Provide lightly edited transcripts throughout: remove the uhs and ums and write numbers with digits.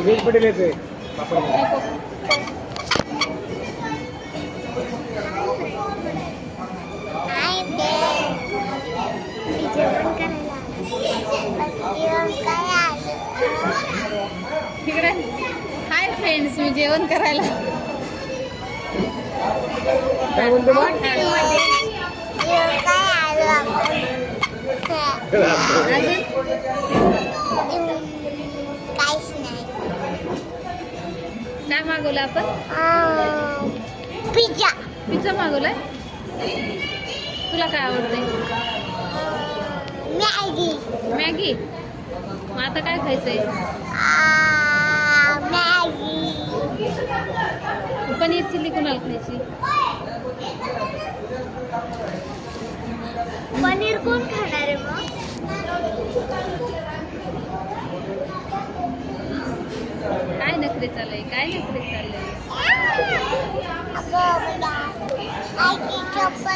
Veg Patel येते तिकडे hi friends, मी जेवण करायला. काय म्हणतो मग? काय मागवलं आपण? पिझ्झा. पिझ्झा मागवलाय. तुला काय आवडतंय? मॅगी. मॅगी. मग आता काय खायचंय? मॅगी. पनीर चिल्ली कुणाला खायची? पनीर कोण खाणार आहे मग? काय नखरे चाललंय? काय नखरे चाललंय?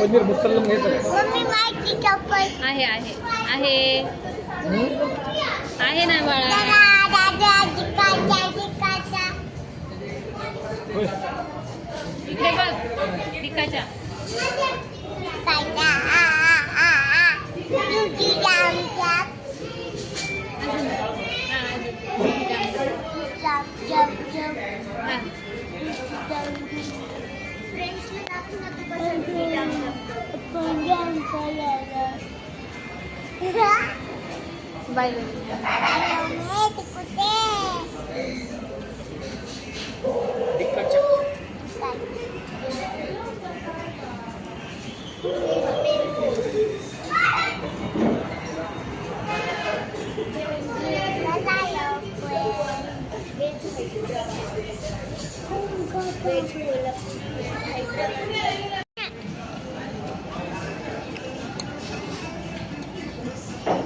पनीर मुसल्लम घ्यायचं मम्मी माझी चप्पल आहे आहे आहे आहे ना बाळा. इकडे बघ टिकाच्या. बाय.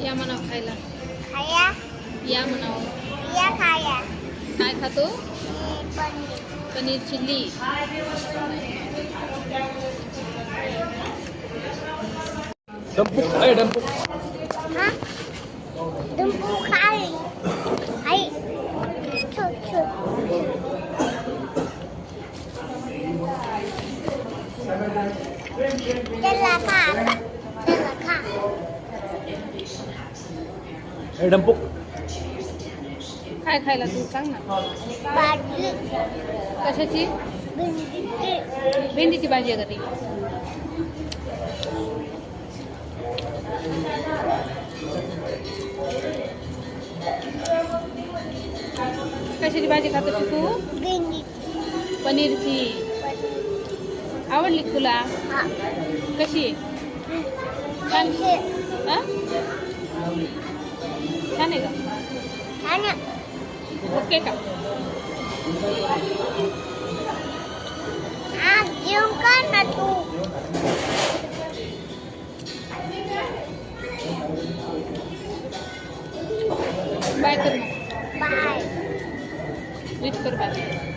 या म्हणाव खायला. या म्हणाव. काय खातो? पनीर चिल्ली. डंपू आहे डंपू. हे डंपू. काय खायला तू सांग ना. कशाची? भेंडीची भाजी आहे का ती? कशाची भाजी खातो तू? पनीरची. आवडली का तुला? कशी आहे? छान. हा? छान आहे का? ओके का? बाय कर मग. बाय. विश कर बाय.